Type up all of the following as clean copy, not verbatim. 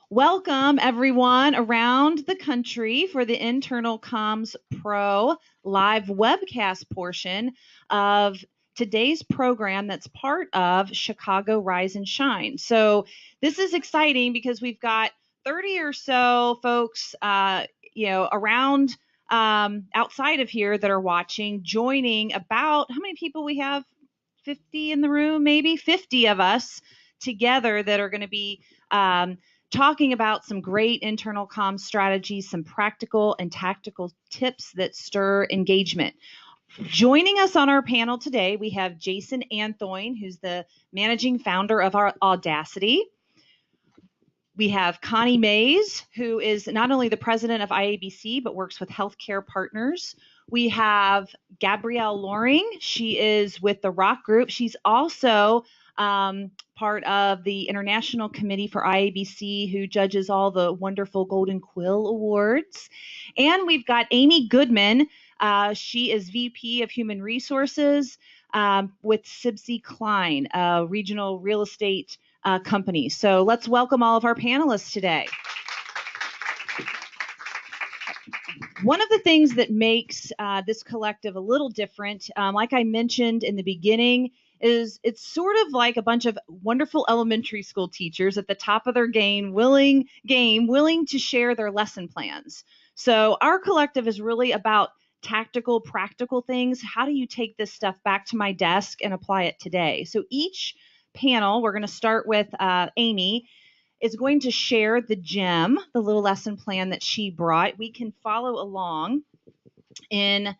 Welcome, everyone, around the country for the Internal Comms Pro live webcast portion of today's program that's part of Chicago Rise and Shine. So this is exciting because we've got 30 or so folks, around outside of here that are watching, joining about, how many people we have? 50 in the room, maybe 50 of us together that are going to be talking about some great internal comms strategies, some practical and tactical tips that stir engagement. Joining us on our panel today, we have Jason Anthoine, who's the managing founder of our Audacity. We have Connie Mayse, who is not only the president of IABC, but works with healthcare partners. We have Gabrielle Loring. She is with the Rock Group. She's also part of the International Committee for IABC, who judges all the wonderful Golden Quill Awards. And we've got Amy Goodman. She is VP of Human Resources with Sibsey Klein, a regional real estate company. So let's welcome all of our panelists today. One of the things that makes this collective a little different, like I mentioned in the beginning, is it's sort of like a bunch of wonderful elementary school teachers at the top of their game, willing to share their lesson plans. So our collective is really about tactical, practical things. How do you take this stuff back to my desk and apply it today? So each panel, we're going to start with Amy, is going to share the gem, the little lesson plan that she brought. We can follow along in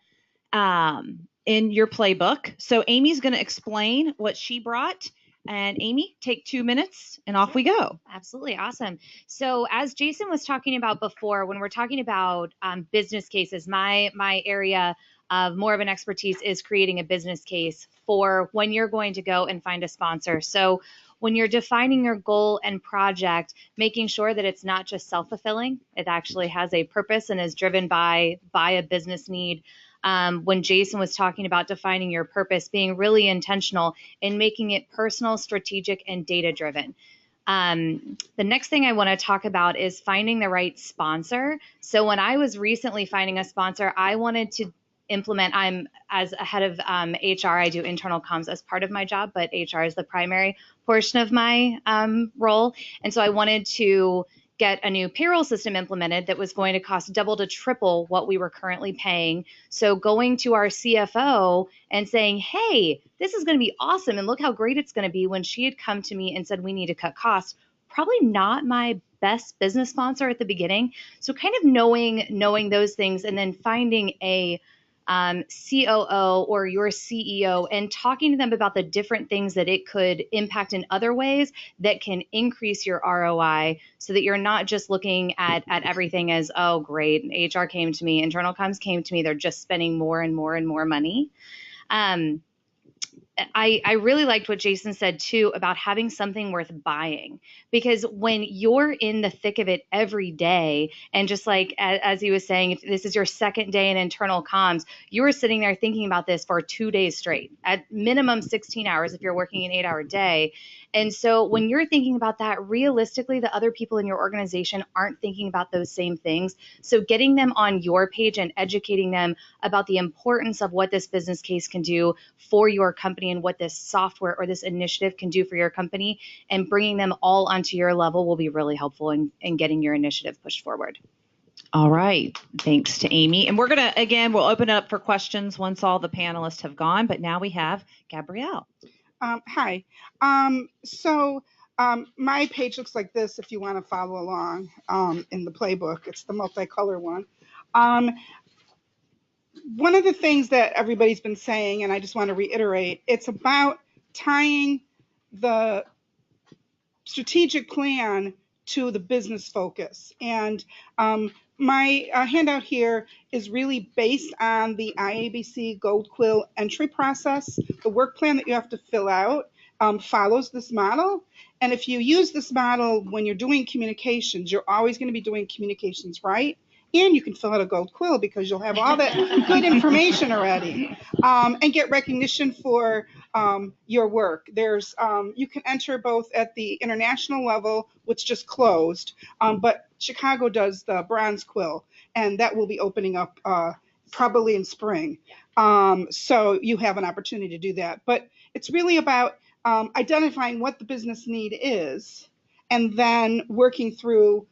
your playbook. So Amy's going to explain what she brought. And Amy, take 2 minutes and off we go. Absolutely. Awesome. So as Jason was talking about before, when we're talking about business cases, my area of more of an expertise is creating a business case for when you're going to go and find a sponsor. So when you're defining your goal and project, making sure that it's not just self-fulfilling, it actually has a purpose and is driven by a business need. When Jason was talking about defining your purpose, being really intentional in making it personal, strategic, and data-driven. The next thing I want to talk about is finding the right sponsor. So when I was recently finding a sponsor, I wanted to implement, I'm as a head of HR, I do internal comms as part of my job, but HR is the primary portion of my role. And so I wanted to get a new payroll system implemented that was going to cost double to triple what we were currently paying. So going to our CFO and saying, hey, this is going to be awesome, and look how great it's going to be, when she had come to me and said, we need to cut costs, probably not my best business sponsor at the beginning. So kind of knowing those things, and then finding a COO or your CEO and talking to them about the different things that it could impact in other ways that can increase your ROI, so that you're not just looking at everything as, oh, great, HR came to me, internal comms came to me, they're just spending more and more and more money. I really liked what Jason said too about having something worth buying, because when you're in the thick of it every day, and just like as he was saying, if this is your second day in internal comms, you are sitting there thinking about this for 2 days straight, at minimum 16 hours if you're working an 8-hour day. And so when you're thinking about that, realistically, the other people in your organization aren't thinking about those same things. So getting them on your page and educating them about the importance of what this business case can do for your company and what this software or this initiative can do for your company, and bringing them all onto your level will be really helpful in getting your initiative pushed forward. All right. Thanks to Amy. And we're going to, again, we'll open it up for questions once all the panelists have gone. But now we have Gabrielle. Hi. My page looks like this if you want to follow along in the playbook. It's the multicolor one. One of the things that everybody's been saying, and I just want to reiterate, it's about tying the strategic plan to the business focus. And my handout here is really based on the IABC Gold Quill entry process. The work plan that you have to fill out follows this model. And if you use this model when you're doing communications, you're always going to be doing communications right. And you can fill out a gold quill because you'll have all that good information already, and get recognition for your work. There's you can enter both at the international level, which just closed, but Chicago does the bronze quill, and that will be opening up probably in spring. So you have an opportunity to do that. But it's really about identifying what the business need is, and then working through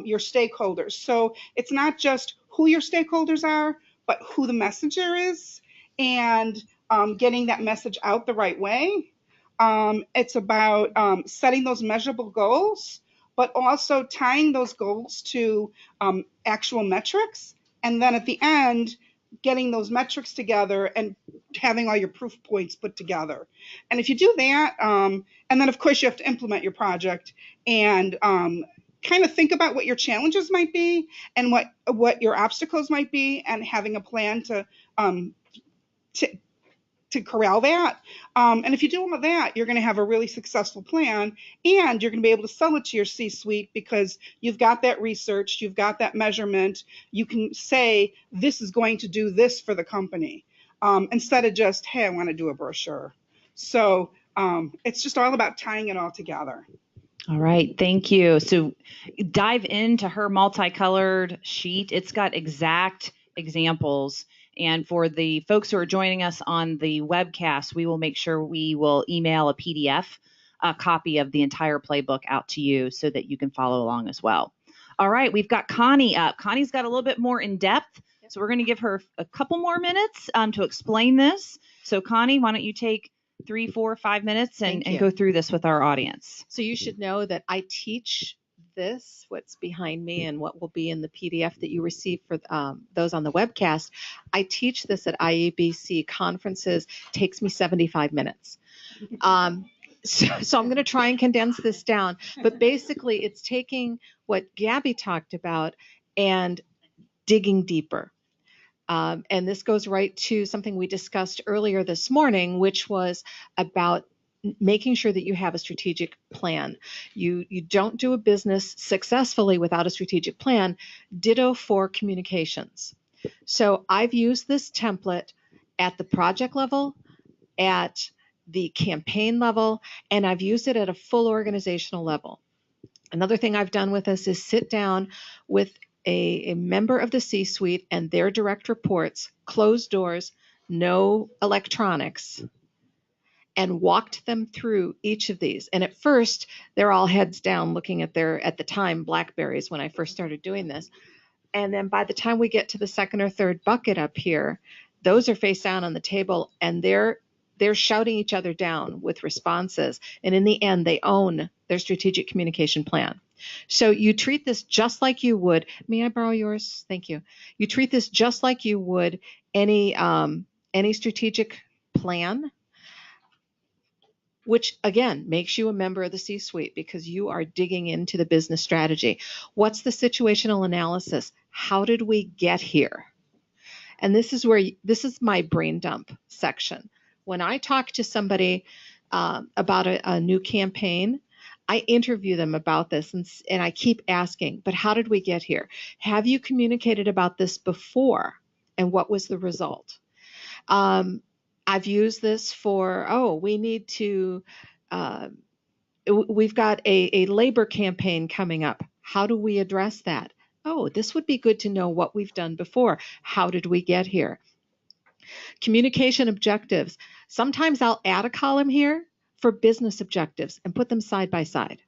your stakeholders. So it's not just who your stakeholders are, but who the messenger is, and getting that message out the right way. It's about setting those measurable goals, but also tying those goals to actual metrics. And then at the end, getting those metrics together and having all your proof points put together. And if you do that, and then of course you have to implement your project and kind of think about what your challenges might be and what your obstacles might be, and having a plan to corral that. And if you do all of that, you're going to have a really successful plan, and you're going to be able to sell it to your C-suite because you've got that research, you've got that measurement. You can say, this is going to do this for the company, instead of just, hey, I want to do a brochure. So it's just all about tying it all together. All right, thank you. So dive into her multicolored sheet. It's got exact examples. And for the folks who are joining us on the webcast, we will make sure we will email a PDF, a copy of the entire playbook out to you so that you can follow along as well. All right, we've got Connie up. Connie's got a little bit more in depth, so we're going to give her a couple more minutes to explain this. So Connie, why don't you take 3, 4, 5 minutes and go through this with our audience. So you should know that I teach this, what's behind me and what will be in the PDF that you receive for those on the webcast. I teach this at IABC conferences. It takes me 75 minutes. So I'm going to try and condense this down. But basically, it's taking what Gabby talked about and digging deeper. And this goes right to something we discussed earlier this morning, which was about making sure that you have a strategic plan. You don't do a business successfully without a strategic plan. Ditto for communications. So I've used this template at the project level, at the campaign level, and I've used it at a full organizational level. Another thing I've done with this is sit down with a member of the C-suite and their direct reports, closed doors, no electronics, and walked them through each of these. And at first, they're all heads down looking at at the time, Blackberries when I first started doing this. And then by the time we get to the second or third bucket up here, those are face down on the table, and they're shouting each other down with responses. And in the end, they own their strategic communication plan. So you treat this just like you would, may I borrow yours? Thank you. You treat this just like you would any strategic plan, which again makes you a member of the C-suite because you are digging into the business strategy. What's the situational analysis? How did we get here? And this is my brain dump section. When I talk to somebody about a new campaign, I interview them about this and I keep asking, but how did we get here? Have you communicated about this before? And what was the result? I've used this for, we need to, we've got a labor campaign coming up. How do we address that? Oh, this would be good to know what we've done before. How did we get here? Communication objectives. Sometimes I'll add a column here for business objectives and put them side by side.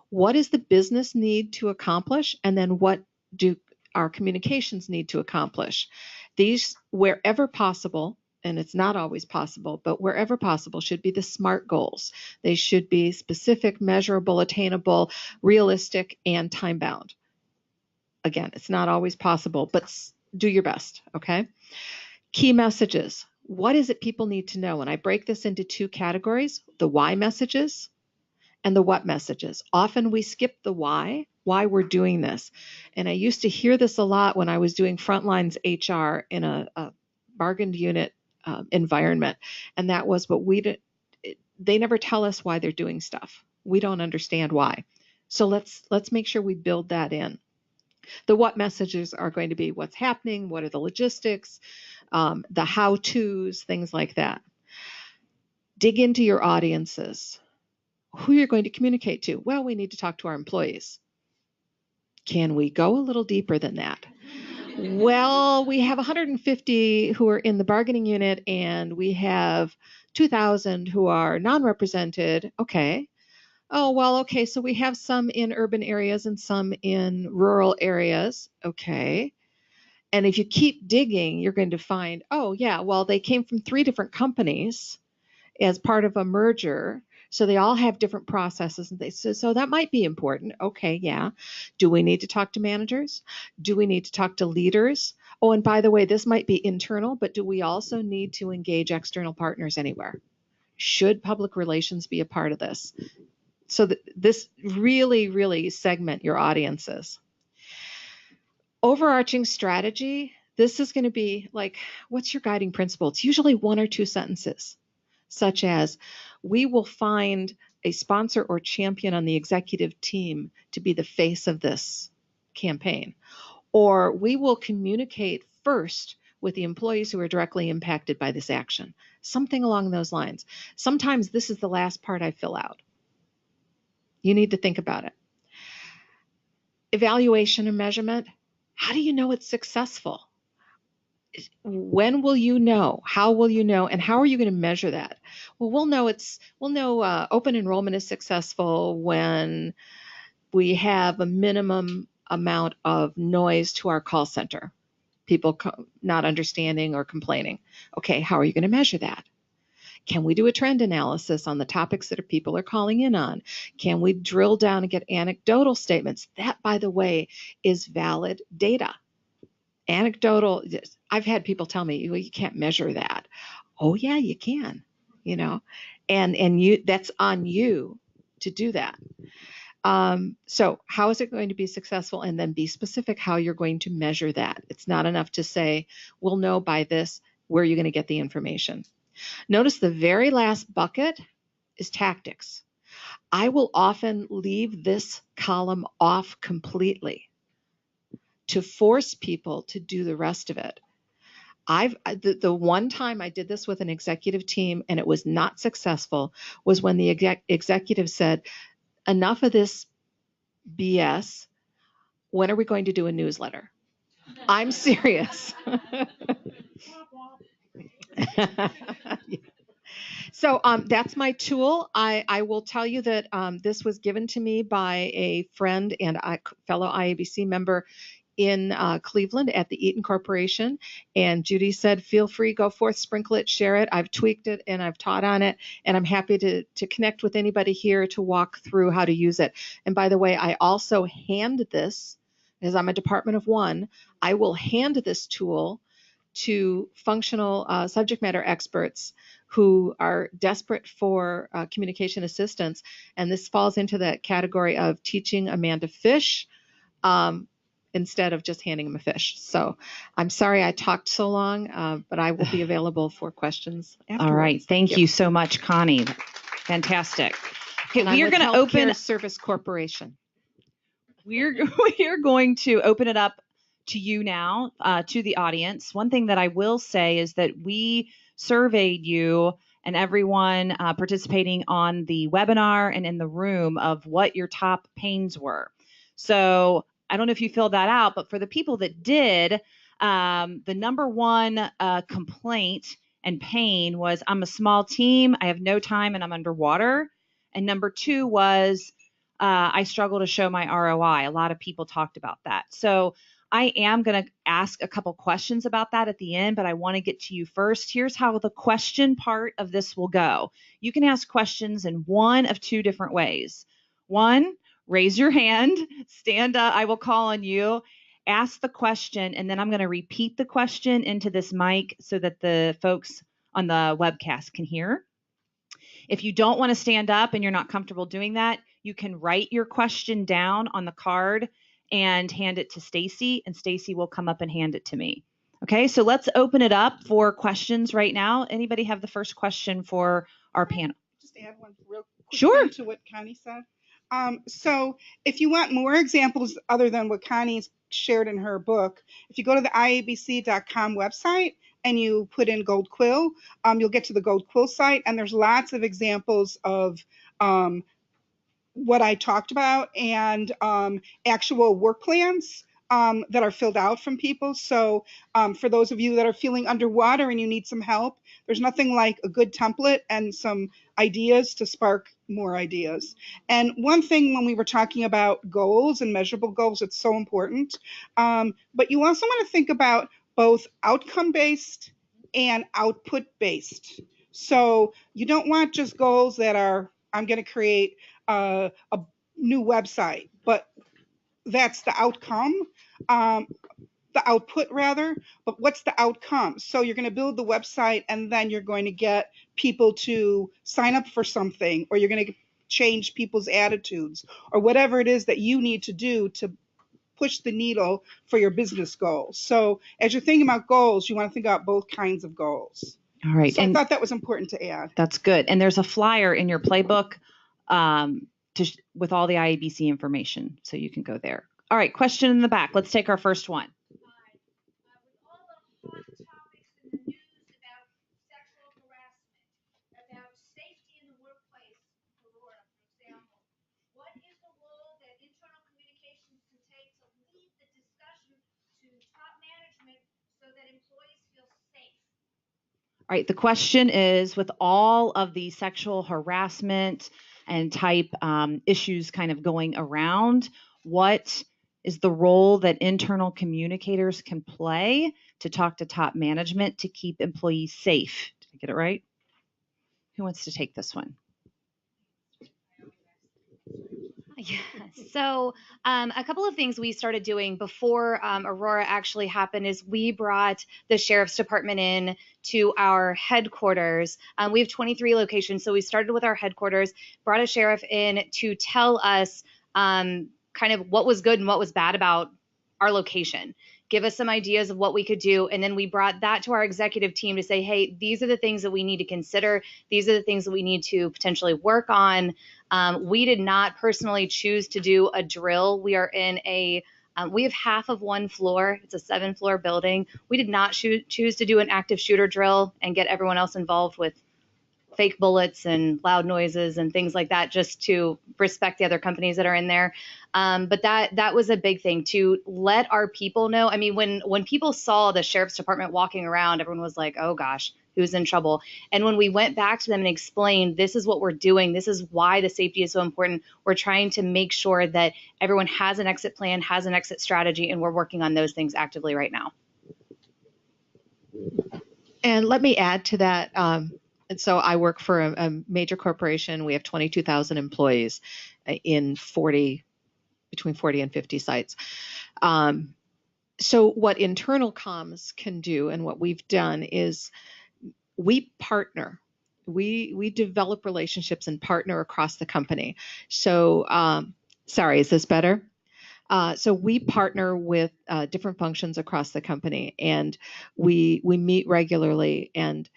What does the business need to accomplish? And then what do our communications need to accomplish? These, wherever possible, and it's not always possible, but wherever possible, should be the SMART goals. They should be specific, measurable, attainable, realistic, and time-bound. Again, it's not always possible, but do your best, okay? Key messages. What is it people need to know? And I break this into 2 categories, the why messages and the what messages. Often we skip the why we're doing this. And I used to hear this a lot when I was doing frontlines HR in a bargained unit environment. And that was, but they never tell us why they're doing stuff. We don't understand why. So let's make sure we build that in. The what messages are going to be what's happening, what are the logistics, the how-tos, things like that. Dig into your audiences. Who you're going to communicate to? Well, we need to talk to our employees. Can we go a little deeper than that? Well, we have 150 who are in the bargaining unit and we have 2,000 who are non-represented. Okay. Oh, well, okay. So we have some in urban areas and some in rural areas. Okay. And if you keep digging, you're going to find, oh, yeah, well, they came from 3 different companies as part of a merger. So they all have different processes. And so that might be important. Okay, yeah. Do we need to talk to managers? Do we need to talk to leaders? Oh, and by the way, this might be internal, but do we also need to engage external partners anywhere? Should public relations be a part of this? So this really segment your audiences. Overarching strategy, this is going to be like, what's your guiding principle? It's usually 1 or 2 sentences, such as, we will find a sponsor or champion on the executive team to be the face of this campaign. Or we will communicate first with the employees who are directly impacted by this action. Something along those lines. Sometimes this is the last part I fill out. You need to think about it. Evaluation and measurement. How do you know it's successful? When will you know? How will you know? And how are you going to measure that? Well, we'll know open enrollment is successful when we have a minimum amount of noise to our call center. People not understanding or complaining. Okay, how are you going to measure that? Can we do a trend analysis on the topics that people are calling in on? Can we drill down and get anecdotal statements? That, by the way, is valid data. Anecdotal, I've had people tell me, well, you can't measure that. Oh yeah, you can, and you, that's on you to do that. So how is it going to be successful? And then be specific how you're going to measure that. It's not enough to say, we'll know by this, where you're going to get the information. Notice the very last bucket is tactics. I will often leave this column off completely to force people to do the rest of it. The one time I did this with an executive team and it was not successful was when the executive said, enough of this BS. When are we going to do a newsletter? I'm serious. So that's my tool. I will tell you that this was given to me by a friend and a fellow IABC member in Cleveland at the Eaton Corporation. And Judy said, feel free, go forth, sprinkle it, share it. I've tweaked it and I've taught on it. And I'm happy to connect with anybody here to walk through how to use it. And by the way, I also hand this, because I'm a department of 1, I will hand this tool to functional subject matter experts who are desperate for communication assistance. And this falls into that category of teaching a man to fish instead of just handing him a fish. So I'm sorry I talked so long, but I will be available for questions afterwards. All right. Thank you so much, Connie. Fantastic. Okay, we are going to open Service Corporation. We are going to open it up to you now, to the audience. One thing that I will say is that we surveyed you and everyone participating on the webinar and in the room of what your top pains were. So I don't know if you filled that out, but for the people that did, the number 1 complaint and pain was, I'm a small team, I have no time, and I'm underwater. And number 2 was, I struggle to show my ROI. A lot of people talked about that. So I am going to ask a couple questions about that at the end, but I want to get to you first. Here's how the question part of this will go. You can ask questions in one of 2 different ways. 1, raise your hand, stand up, I will call on you, ask the question, and then I'm going to repeat the question into this mic so that the folks on the webcast can hear. If you don't want to stand up and you're not comfortable doing that, you can write your question down on the card and hand it to Stacy, and Stacy will come up and hand it to me. Okay, so let's open it up for questions right now. Anybody have the first question for our panel? Just add one real quick Sure. to what Connie said. So if you want more examples other than what Connie's shared in her book, if you go to the IABC.com website and you put in Gold Quill, you'll get to the Gold Quill site, and there's lots of examples of what I talked about, and actual work plans that are filled out from people. So for those of you that are feeling underwater and you need some help, there's nothing like a good template and some ideas to spark more ideas. And one thing when we were talking about goals and measurable goals, it's so important. But you also want to think about both outcome-based and output-based. So you don't want just goals that are, I'm going to create a new website, but that's the outcome, the output rather, but what's the outcome? So you're going to build the website and then you're going to get people to sign up for something, or you're going to change people's attitudes, or whatever it is that you need to do to push the needle for your business goals. So as you're thinking about goals, you want to think about both kinds of goals. All right. So I thought that was important to add. That's good. And there's a flyer in your playbook with all the IABC information, so you can go there. All right, question in the back. Let's take our first one. With all the hot topics in the news about sexual harassment, about safety in the workplace, Aurora, for example, what is the role that internal communications can take to lead the discussion to top management so that employees feel safe? All right, the question is, with all of the sexual harassment and type issues kind of going around, what is the role that internal communicators can play to talk to top management to keep employees safe? Did I get it right? Who wants to take this one? Yeah. So a couple of things we started doing before Aurora actually happened is we brought the sheriff's department in to our headquarters. We have 23 locations, so we started with our headquarters, brought a sheriff in to tell us kind of what was good and what was bad about our location, give us some ideas of what we could do, and then we brought that to our executive team to say, hey, these are the things that we need to consider. These are the things that we need to potentially work on. We did not personally choose to do a drill. We are in we have half of one floor. It's a 7-floor building. We did not choose to do an active shooter drill and get everyone else involved with fake bullets and loud noises and things like that, just to respect the other companies that are in there. But that was a big thing, to let our people know. I mean, when people saw the sheriff's department walking around, everyone was like, oh gosh, who's in trouble? And when we went back to them and explained, this is what we're doing, this is why the safety is so important, we're trying to make sure that everyone has an exit plan, has an exit strategy, and we're working on those things actively right now. And let me add to that. And so I work for a major corporation. We have 22,000 employees in between 40 and 50 sites. So what internal comms can do, and what we've done, is we partner. We develop relationships and partner across the company. So, sorry, is this better? So we partner with different functions across the company, and we meet regularly and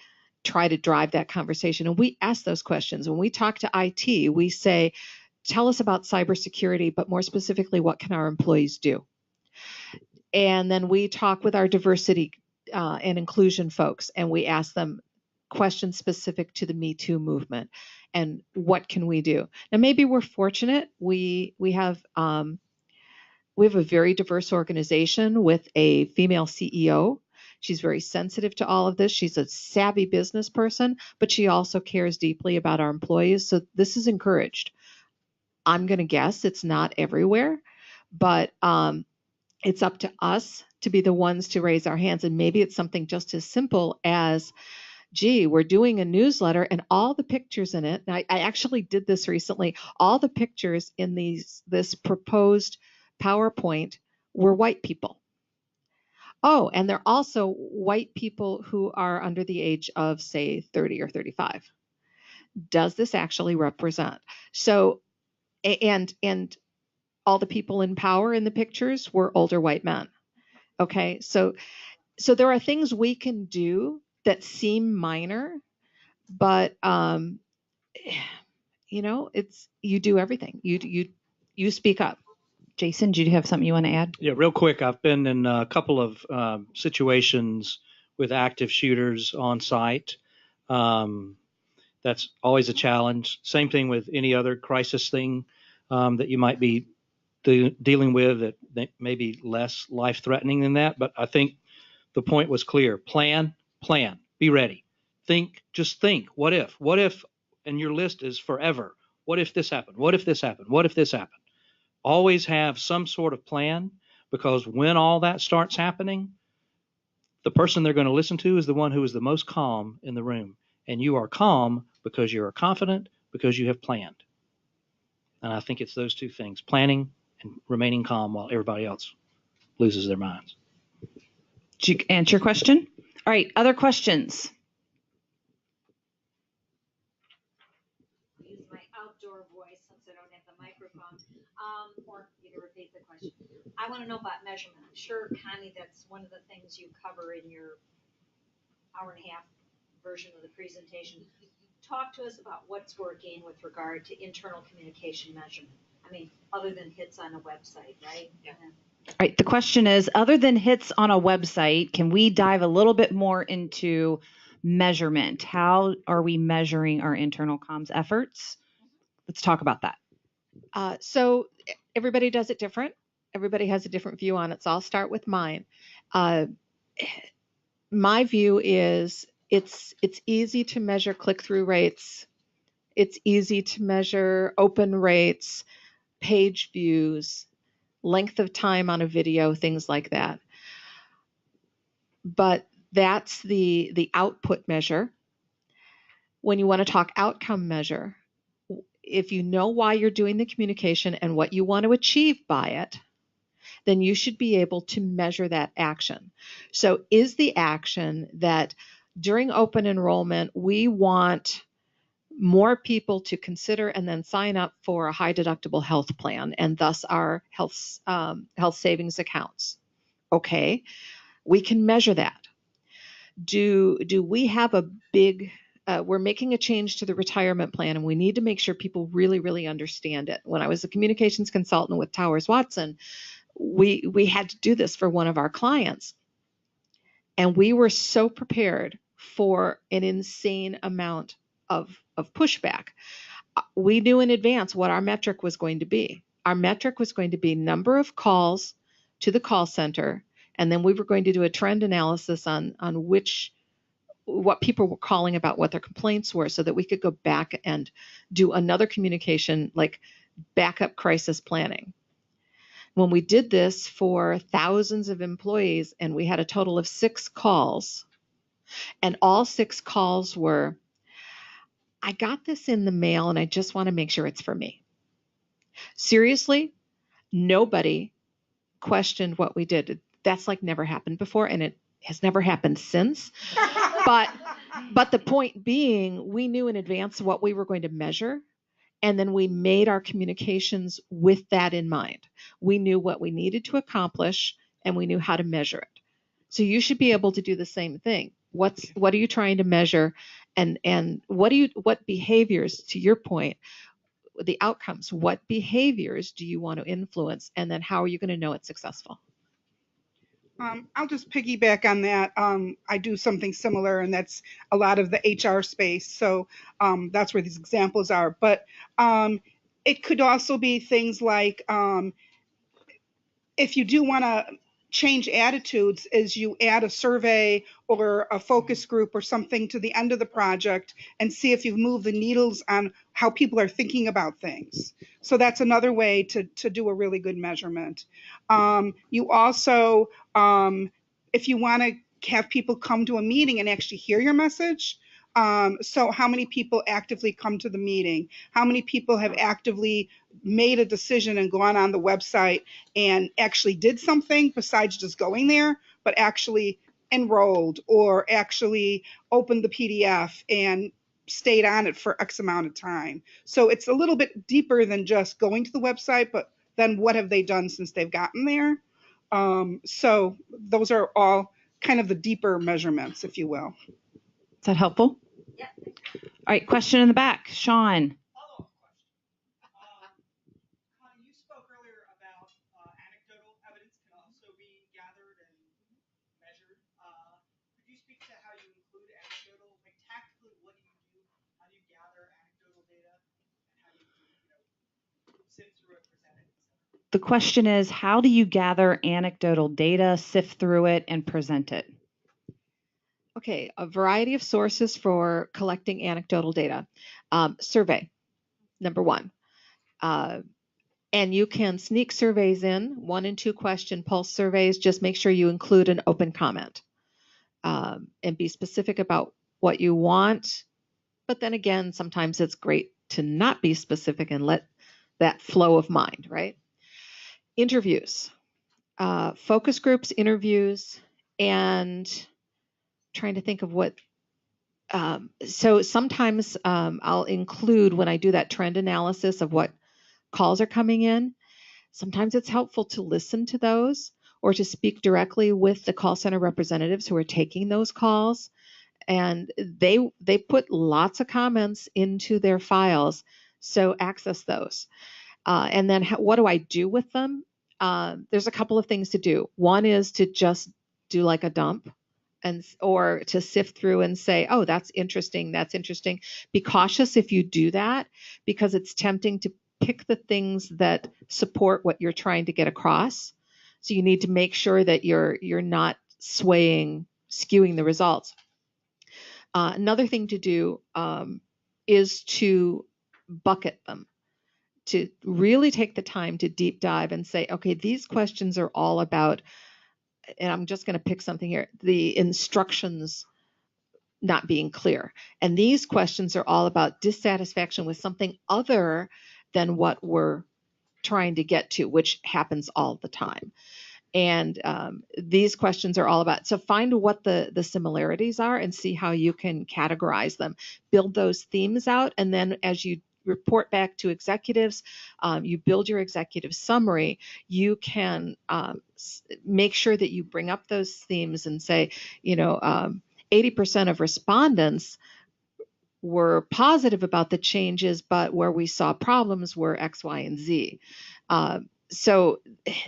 try to drive that conversation. And we ask those questions. When we talk to IT, we say, tell us about cybersecurity, but more specifically, what can our employees do? And then we talk with our diversity and inclusion folks, and we ask them questions specific to the Me Too movement and what can we do. Now, maybe we're fortunate. We have a very diverse organization with a female CEO. She's very sensitive to all of this. She's a savvy business person, but she also cares deeply about our employees. So this is encouraged. I'm going to guess it's not everywhere, but it's up to us to be the ones to raise our hands. And maybe it's something just as simple as, gee, we're doing a newsletter and all the pictures in it. And I actually did this recently. All the pictures in this proposed PowerPoint were white people. Oh, and they're also white people who are under the age of, say, 30 or 35. Does this actually represent? So, and all the people in power in the pictures were older white men. Okay, so there are things we can do that seem minor, but it's, you do everything. You speak up. Jason, do you have something you want to add? Yeah, real quick. I've been in a couple of situations with active shooters on site. That's always a challenge. Same thing with any other crisis thing that you might be dealing with that may be less life-threatening than that. But I think the point was clear. Plan, be ready. Just think. What if, and your list is forever. What if this happened? What if this happened? What if this happened? Always have some sort of plan, because when all that starts happening, the person they're going to listen to is the one who is the most calm in the room. And you are calm because you are confident, because you have planned. And I think it's those two things, planning and remaining calm while everybody else loses their minds. Did you answer your question? All right, other questions? Use my outdoor voice since I don't have the microphone, or you can repeat the question. I want to know about measurement. I'm sure, Connie, that's one of the things you cover in your hour and a half version of the presentation. Talk to us about what's working with regard to internal communication measurement. I mean, other than hits on a website, right? Yeah. All right, the question is, other than hits on a website, can we dive a little bit more into measurement? How are we measuring our internal comms efforts? Let's talk about that. So everybody does it different. Everybody has a different view on it. So I'll start with mine. My view is it's easy to measure click-through rates. It's easy to measure open rates, page views, length of time on a video, things like that. But that's the output measure. When you want to talk outcome measure, if you know why you're doing the communication and what you want to achieve by it, then you should be able to measure that action. So is the action that during open enrollment, we want more people to consider and then sign up for a high deductible health plan, and thus our health savings accounts? Okay, we can measure that. Do we have a big we're making a change to the retirement plan, and we need to make sure people really, really understand it. When I was a communications consultant with Towers Watson, we had to do this for one of our clients. And we were so prepared for an insane amount of pushback. We knew in advance what our metric was going to be. Our metric was going to be number of calls to the call center, and then we were going to do a trend analysis on what people were calling about, what their complaints were, so that we could go back and do another communication, like backup crisis planning. When we did this for thousands of employees, and we had a total of 6 calls, and all 6 calls were, I got this in the mail and I just want to make sure it's for me. Seriously, nobody questioned what we did. That's like never happened before, and it has never happened since. But the point being, we knew in advance what we were going to measure, and then we made our communications with that in mind. We knew what we needed to accomplish, and we knew how to measure it. So you should be able to do the same thing. What are you trying to measure, and what behaviors, to your point, the outcomes, what behaviors do you want to influence, and then how are you going to know it's successful? I'll just piggyback on that. I do something similar, and that's a lot of the HR space. So that's where these examples are. But it could also be things like if you do want to change attitudes, is you add a survey or a focus group or something to the end of the project and see if you've moved the needles on how people are thinking about things. So that's another way to do a really good measurement. You also, if you want to have people come to a meeting and actually hear your message, so how many people actively come to the meeting? How many people have actively made a decision and gone on the website and actually did something besides just going there, but actually enrolled or actually opened the PDF and stayed on it for X amount of time? So it's a little bit deeper than just going to the website, but then what have they done since they've gotten there? So those are all kind of the deeper measurements, if you will. Is that helpful? Yeah. All right, question in the back. Sean. Follow-up question. Connie, you spoke earlier about anecdotal evidence can also be gathered and measured. Could you speak include anecdotal? Like tactically, what do you do? How do you gather anecdotal data? And how do you sift through it, present it, etc.? The question is, how do you gather anecdotal data, sift through it, and present it? Okay, a variety of sources for collecting anecdotal data. Survey, number one. And you can sneak surveys in, 1 and 2 question pulse surveys. Just make sure you include an open comment and be specific about what you want. But then again, sometimes it's great to not be specific and let that flow of mind, right? Interviews, focus groups, interviews, and trying to think of what. So sometimes I'll include, when I do that trend analysis of what calls are coming in, sometimes it's helpful to listen to those or to speak directly with the call center representatives who are taking those calls. And they put lots of comments into their files, so access those. And then what do I do with them? There's a couple of things to do. One is to just do like a dump, or to sift through and say, oh, that's interesting. Be cautious if you do that, because it's tempting to pick the things that support what you're trying to get across. So you need to make sure that you're not skewing the results. Another thing to do is to bucket them, to really take the time to deep dive and say, okay, these questions are all about, and I'm just going to pick something here, the instructions not being clear. And these questions are all about dissatisfaction with something other than what we're trying to get to, which happens all the time. And these questions are all about, so find what the similarities are and see how you can categorize them, build those themes out, and then as you report back to executives, you build your executive summary, you can make sure that you bring up those themes and say, 80% of respondents were positive about the changes, but where we saw problems were X, Y, and Z. So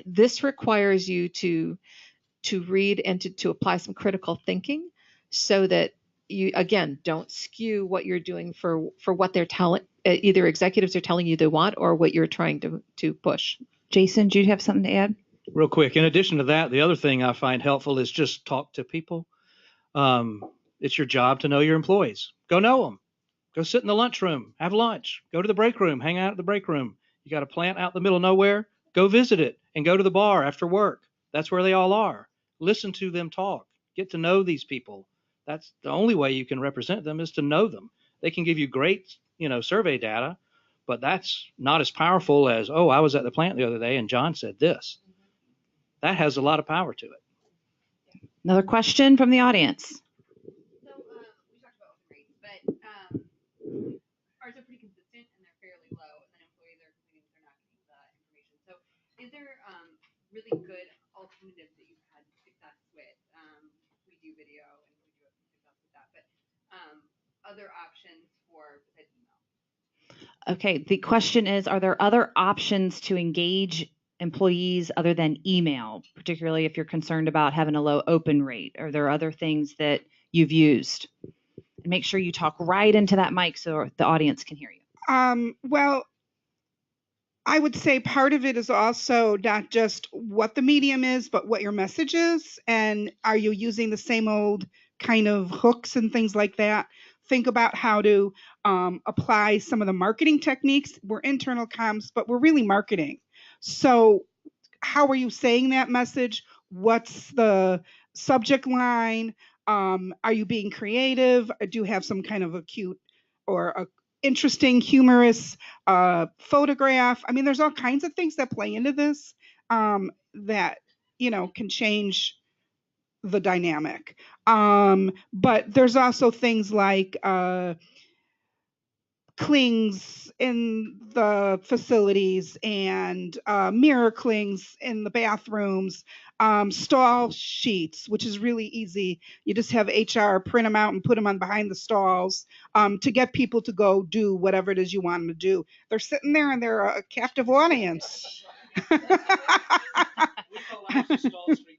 this requires you to read and to apply some critical thinking, so that you, again, don't skew what you're doing for what they're telling, either executives are telling you they want or what you're trying to push. Jason, do you have something to add? Real quick, in addition to that, the other thing I find helpful is just talk to people. It's your job to know your employees. Go know them. Go sit in the lunchroom, have lunch, go to the break room, hang out at the break room. You got a plant out in the middle of nowhere, go visit it and go to the bar after work. That's where they all are. Listen to them talk. Get to know these people. That's the only way you can represent them, is to know them. They can give you great, survey data, but that's not as powerful as, oh, I was at the plant the other day and John said this. That has a lot of power to it. Another question from the audience. So we talked about open rates, but ours are pretty consistent and they're fairly low, and then employees are complaining that they're not getting the information. So is there really good alternatives that you've had success with? We do video and we do have some success with that, but other options for besides email? Okay, the question is, are there other options to engage employees other than email, particularly if you're concerned about having a low open rate? Are there other things that you've used? And make sure you talk right into that mic so the audience can hear you. Well, I would say part of it is also not just what the medium is, but what your message is. And are you using the same old kind of hooks and things like that? Think about how to apply some of the marketing techniques. We're internal comms, but we're really marketing. So how are you saying that message? What's the subject line? Are you being creative? Do you have some kind of a cute or a interesting, humorous photograph? I mean, there's all kinds of things that play into this that, can change the dynamic. But there's also things like clings in the facilities and mirror clings in the bathrooms, stall sheets, which is really easy. You just have HR print them out and put them on behind the stalls to get people to go do whatever it is you want them to do. They're sitting there and they're a captive audience. We call ours the Stall Street Journal.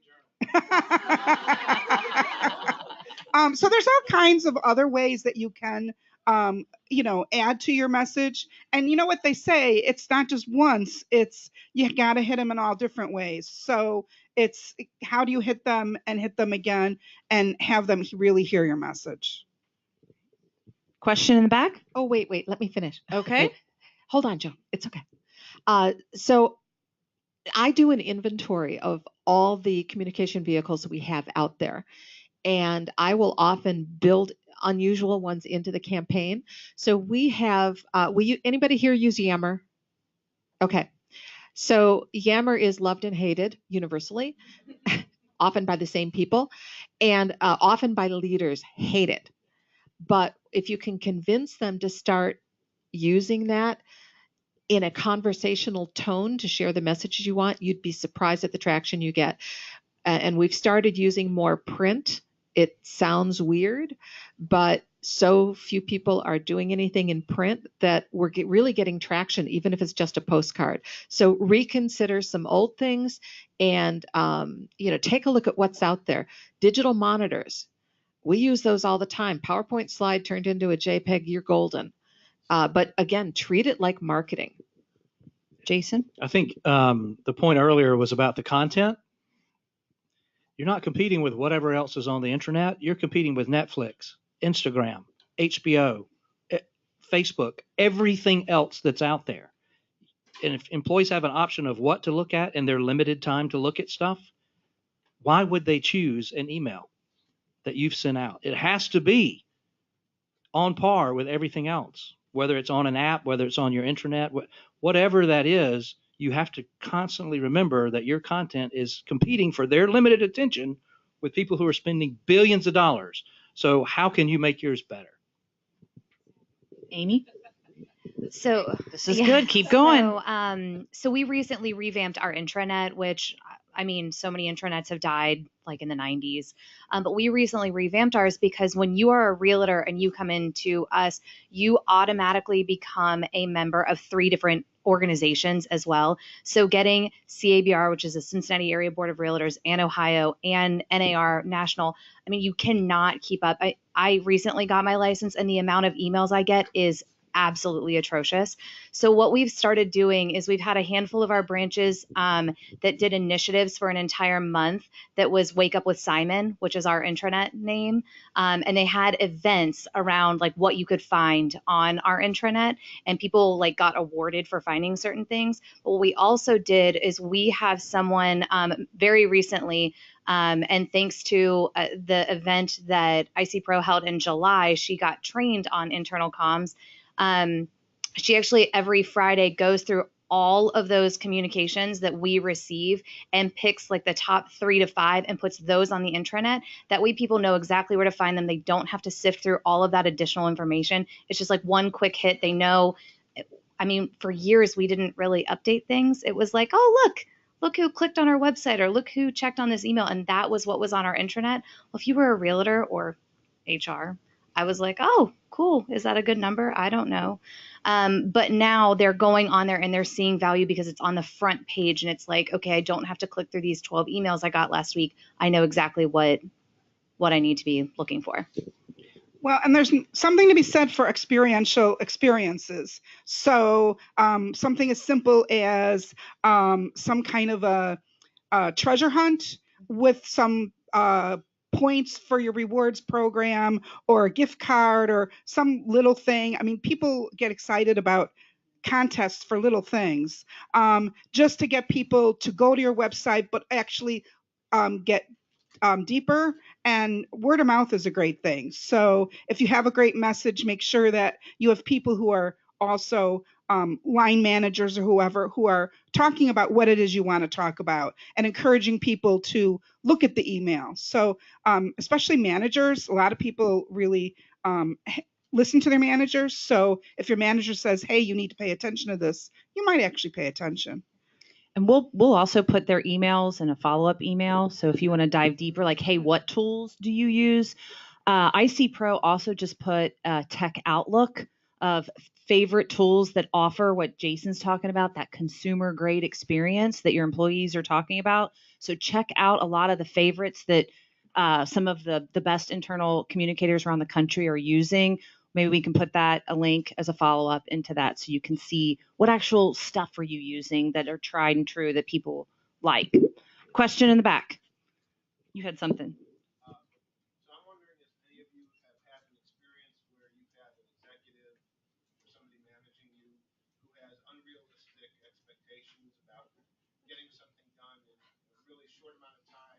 So there's all kinds of other ways that you can, add to your message. And you know what they say? It's not just once. It's you got to hit them in all different ways. So it's how do you hit them and hit them again and have them really hear your message. Question in the back? Oh, wait, let me finish. Okay. Wait. Hold on, Joe. It's okay. So I do an inventory of all the communication vehicles we have out there, and I will often build unusual ones into the campaign. So we have, anybody here use Yammer? Okay. So Yammer is loved and hated universally, often by the same people, and often by leaders hated. But if you can convince them to start using that in a conversational tone to share the messages you want, you'd be surprised at the traction you get. And we've started using more print. It sounds weird, but so few people are doing anything in print that we're really getting traction, even if it's just a postcard. So reconsider some old things and, take a look at what's out there. Digital monitors. We use those all the time. PowerPoint slide turned into a JPEG, you're golden. But again, treat it like marketing. Jason? I think the point earlier was about the content. You're not competing with whatever else is on the internet. You're competing with Netflix, Instagram, HBO, Facebook, everything else that's out there. And if employees have an option of what to look at in their limited time to look at stuff, why would they choose an email that you've sent out? It has to be on par with everything else, whether it's on an app, whether it's on your intranet, whatever that is. You have to constantly remember that your content is competing for their limited attention with people who are spending billions of dollars. So how can you make yours better? Amy? So This is good. Keep going. So we recently revamped our intranet, which so many intranets have died like in the 90s. But we recently revamped ours because when you are a realtor and you come into us, you automatically become a member of 3 different organizations as well. So getting CABR, which is the Cincinnati Area Board of Realtors, and Ohio, and NAR National, you cannot keep up. I recently got my license, and the amount of emails I get is absolutely atrocious. So what we've started doing is we've had a handful of our branches that did initiatives for an entire month that was Wake Up with Simon, which is our intranet name. And they had events around like what you could find on our intranet, and people like got awarded for finding certain things. But what we also did is we have someone very recently, and thanks to the event that IC Pro held in July, she got trained on internal comms. She actually every Friday goes through all of those communications that we receive and picks like the top 3 to 5 and puts those on the intranet. That way people know exactly where to find them. They don't have to sift through all of that additional information. It's just like one quick hit. They know. For years we didn't really update things. It was like, oh, look who clicked on our website, or look who checked on this email. And that was what was on our intranet. Well, if you were a realtor or HR, I was like, oh, cool. Is that a good number? I don't know. But now they're going on there and they're seeing value because it's on the front page, and it's like, okay, I don't have to click through these 12 emails I got last week. I know exactly what I need to be looking for. Well, and there's something to be said for experiential experiences. So something as simple as some kind of a treasure hunt with some points for your rewards program, or a gift card, or some little thing. People get excited about contests for little things, just to get people to go to your website, but actually get deeper. And word of mouth is a great thing. So if you have a great message, make sure that you have people who are also line managers or whoever who are talking about what it is you want to talk about, and encouraging people to look at the email. So especially managers, a lot of people really listen to their managers. So if your manager says, hey, you need to pay attention to this, you might actually pay attention. And we'll also put their emails in a follow-up email. So if you want to dive deeper, like, hey, what tools do you use? IC Pro also just put a tech outlook of favorite tools that offer what Jason's talking about, that consumer grade experience that your employees are talking about. So check out a lot of the favorites that some of the best internal communicators around the country are using. Maybe we can put a link as a follow-up into that so you can see what actual stuff are you using that are tried and true that people like. Question in the back. You had something. So I'm wondering if any of you have had an experience where you've had an executive or somebody managing you who has unrealistic expectations about getting something done in a really short amount of time.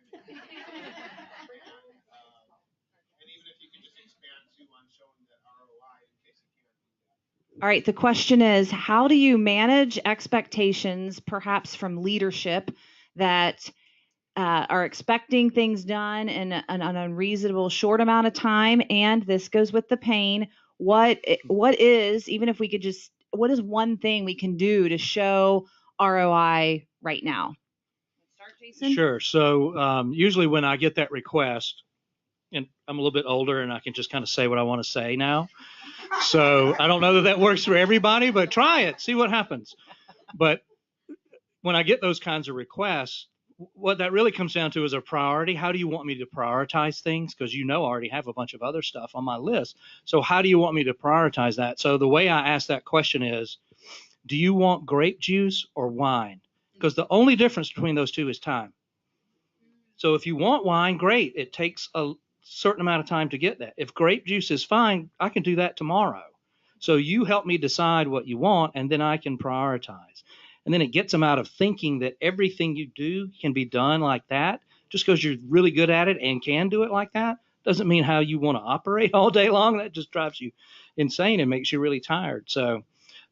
And even if you could just expand too on showing that ROI in case you can't do that. All right, the question is, how do you manage expectations, perhaps from leadership, that are expecting things done in an unreasonable short amount of time? And this goes with the pain. What is, even if we could just, what is one thing we can do to show ROI right now? Start, Jason? Sure. So usually when I get that request, and I'm a little bit older and I can just kind of say what I want to say now. So I don't know that works for everybody, but try it, see what happens. But when I get those kinds of requests, what that really comes down to is a priority. How do you want me to prioritize things? Because I already have a bunch of other stuff on my list. So how do you want me to prioritize that? So the way I ask that question is, do you want grape juice or wine? Because the only difference between those two is time. So if you want wine, great. It takes a certain amount of time to get that. If grape juice is fine, I can do that tomorrow. So you help me decide what you want, and then I can prioritize. And then it gets them out of thinking that everything you do can be done like that. Just because you're really good at it and can do it like that doesn't mean how you want to operate all day long. That just drives you insane and makes you really tired. So,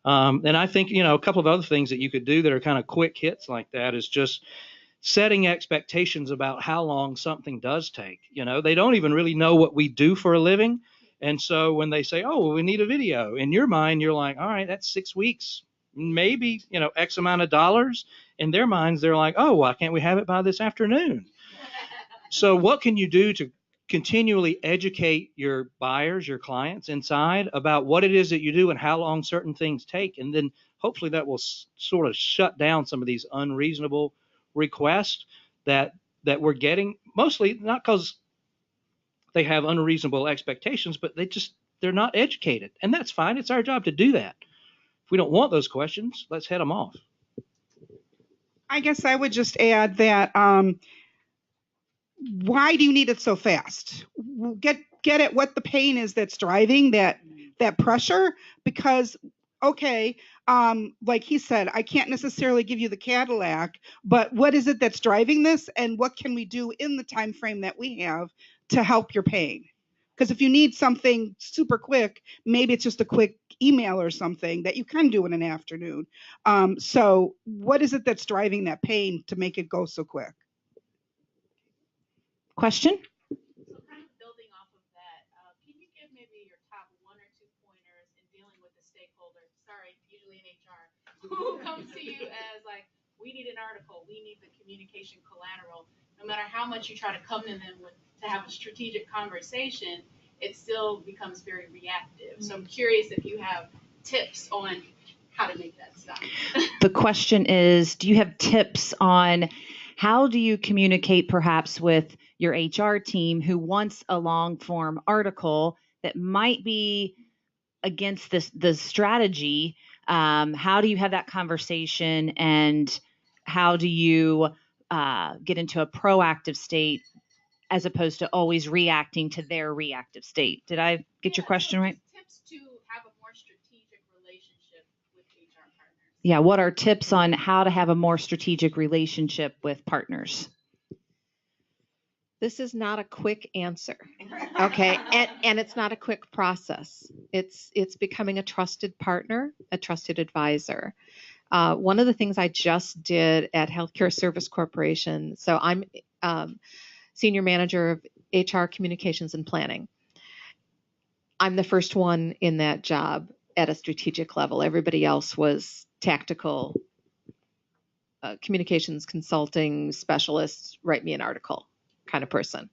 and I think, a couple of other things that you could do that are kind of quick hits like that is just setting expectations about how long something does take. They don't even really know what we do for a living. And so when they say, oh, well, we need a video, in your mind, you're like, all right, that's 6 weeks, maybe, X amount of dollars. In their minds, they're like, oh, why can't we have it by this afternoon? So what can you do to continually educate your buyers, your clients inside about what it is that you do and how long certain things take? And then hopefully that will sort of shut down some of these unreasonable requests that we're getting, mostly not because they have unreasonable expectations, but they're not educated. And that's fine. It's our job to do that. If we don't want those questions, let's head them off. I guess I would just add that why do you need it so fast? Get at what the pain is that's driving that pressure, because okay, like he said, I can't necessarily give you the Cadillac, but what is it that's driving this, and what can we do in the time frame that we have to help your pain? Because if you need something super quick, maybe it's just a quick email or something that you can do in an afternoon. So what is it that's driving that pain to make it go so quick? Question? So kind of building off of that, can you give maybe your top 1 or 2 pointers in dealing with the stakeholder, usually in HR, who comes to you as like, we need an article, we need the communication collateral. No matter how much you try to come to them to have a strategic conversation, it still becomes very reactive. So I'm curious if you have tips on how to make that stop. The question is, do you have tips on how do you communicate perhaps with your HR team who wants a long form article that might be against the strategy? How do you have that conversation, and how do you get into a proactive state as opposed to always reacting to their reactive state? Did I get your question right? Tips to have a more strategic relationship with HR partners. Yeah, what are tips on how to have a more strategic relationship with partners? This is not a quick answer, okay? And it's not a quick process. It's becoming a trusted partner, a trusted advisor. One of the things I just did at Healthcare Service Corporation, so I'm Senior Manager of HR Communications and Planning. I'm the first one in that job at a strategic level. Everybody else was tactical communications consulting specialists, write me an article kind of person.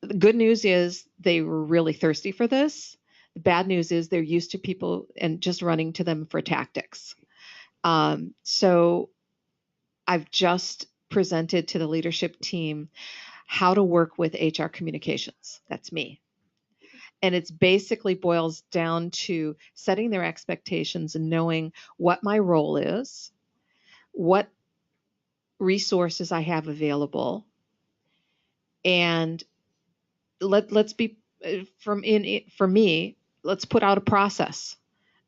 The good news is they were really thirsty for this. The bad news is they're used to people and just running to them for tactics. So I've just presented to the leadership team how to work with HR communications. That's me. And it's basically boils down to setting their expectations and knowing what my role is, what resources I have available, and let's be for me, let's put out a process.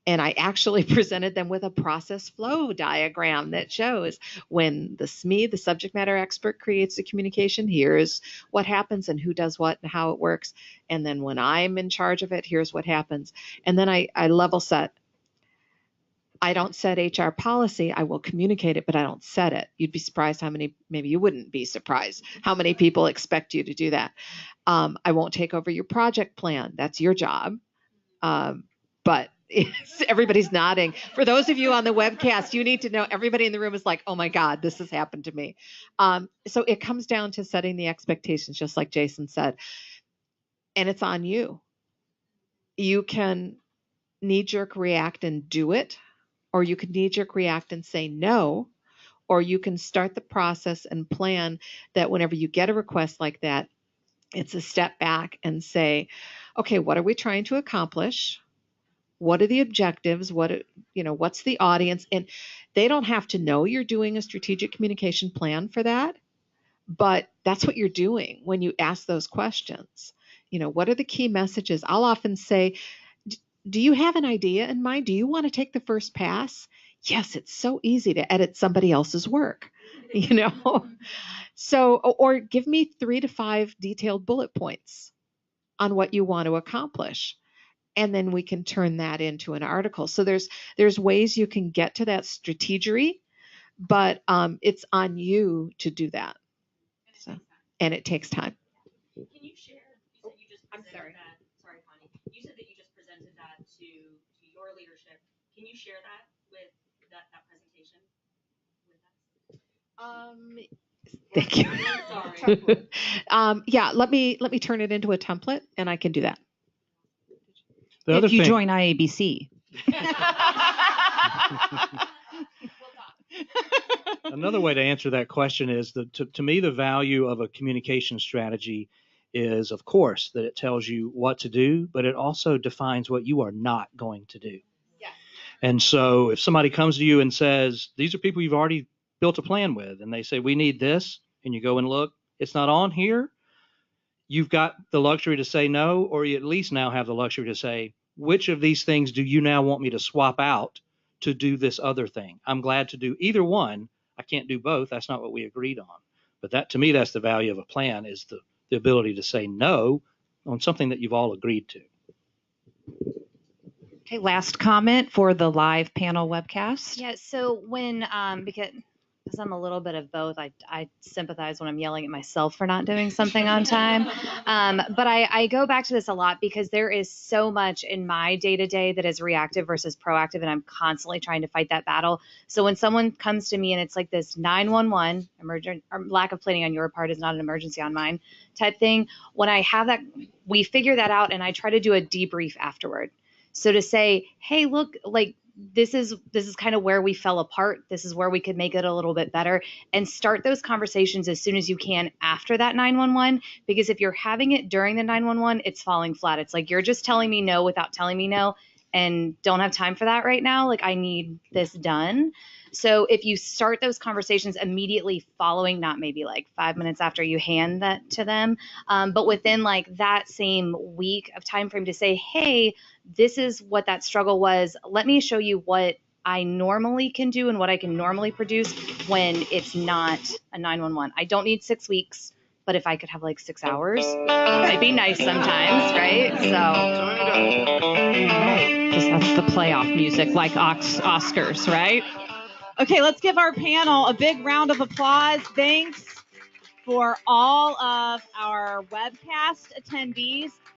And I actually presented them with a process flow diagram that shows when the SME, the subject matter expert, creates the communication, here's what happens and who does what and how it works. And then when I'm in charge of it, here's what happens. And then I level set. I don't set HR policy. I will communicate it, but I don't set it. You'd be surprised how many, maybe you wouldn't be surprised how many people expect you to do that. I won't take over your project plan. That's your job. But everybody's nodding. For those of you on the webcast, you need to know everybody in the room is like, oh my God, this has happened to me. So it comes down to setting the expectations, just like Jason said. And it's on you. You can knee-jerk react and do it, or you can knee-jerk react and say no, or you can start the process and plan that whenever you get a request like that, it's a step back and say, okay, what are we trying to accomplish? What are the objectives? What's the audience? And they don't have to know you're doing a strategic communication plan for that, but that's what you're doing when you ask those questions. What are the key messages? I'll often say, do you have an idea in mind? Do you want to take the first pass? Yes, it's so easy to edit somebody else's work, So, or give me 3 to 5 detailed bullet points on what you want to accomplish. And then we can turn that into an article. So there's ways you can get to that strategery, but it's on you to do that. And it takes time. Can you share? You said you just presented that. Sorry, Connie. You said that you just presented that to your leadership. Can you share that with that presentation with us? Thank you. Sorry. Yeah, let me turn it into a template, and I can do that. If you join IABC. Another way to answer that question is that to me, the value of a communication strategy is, of course, that it tells you what to do, but it also defines what you are not going to do. Yeah. And so if somebody comes to you and says, these are people you've already built a plan with, and they say, we need this, and you go and look, it's not on here, you've got the luxury to say no, or you at least now have the luxury to say, which of these things do you now want me to swap out to do this other thing? I'm glad to do either one. I can't do both. That's not what we agreed on. But that, to me, that's the value of a plan, is the ability to say no on something that you've all agreed to. Okay, last comment for the live panel webcast. Yeah, so when, because I'm a little bit of both, I sympathize when I'm yelling at myself for not doing something on time. But I go back to this a lot because there is so much in my day-to-day that is reactive versus proactive, and I'm constantly trying to fight that battle. So when someone comes to me and it's like this 911 emergent, or lack of planning on your part is not an emergency on mine type thing, when I have that, we figure that out and I try to do a debrief afterward. So to say, hey, look, like, this is kind of where we fell apart. This is where we could make it a little bit better, and start those conversations as soon as you can after that 911, because if you're having it during the 911, it's falling flat. It's like, you're just telling me no without telling me no, and don't have time for that right now. Like, I need this done. So if you start those conversations immediately following, not maybe like 5 minutes after you hand that to them, but within like that same week of time frame, to say, hey, this is what that struggle was. Let me show you what I normally can do and what I can normally produce when it's not a 911. I don't need 6 weeks, but if I could have like 6 hours, that might be nice sometimes, right? Because that's the playoff music, like Oscars, right? Okay, let's give our panel a big round of applause. Thanks for all of our webcast attendees.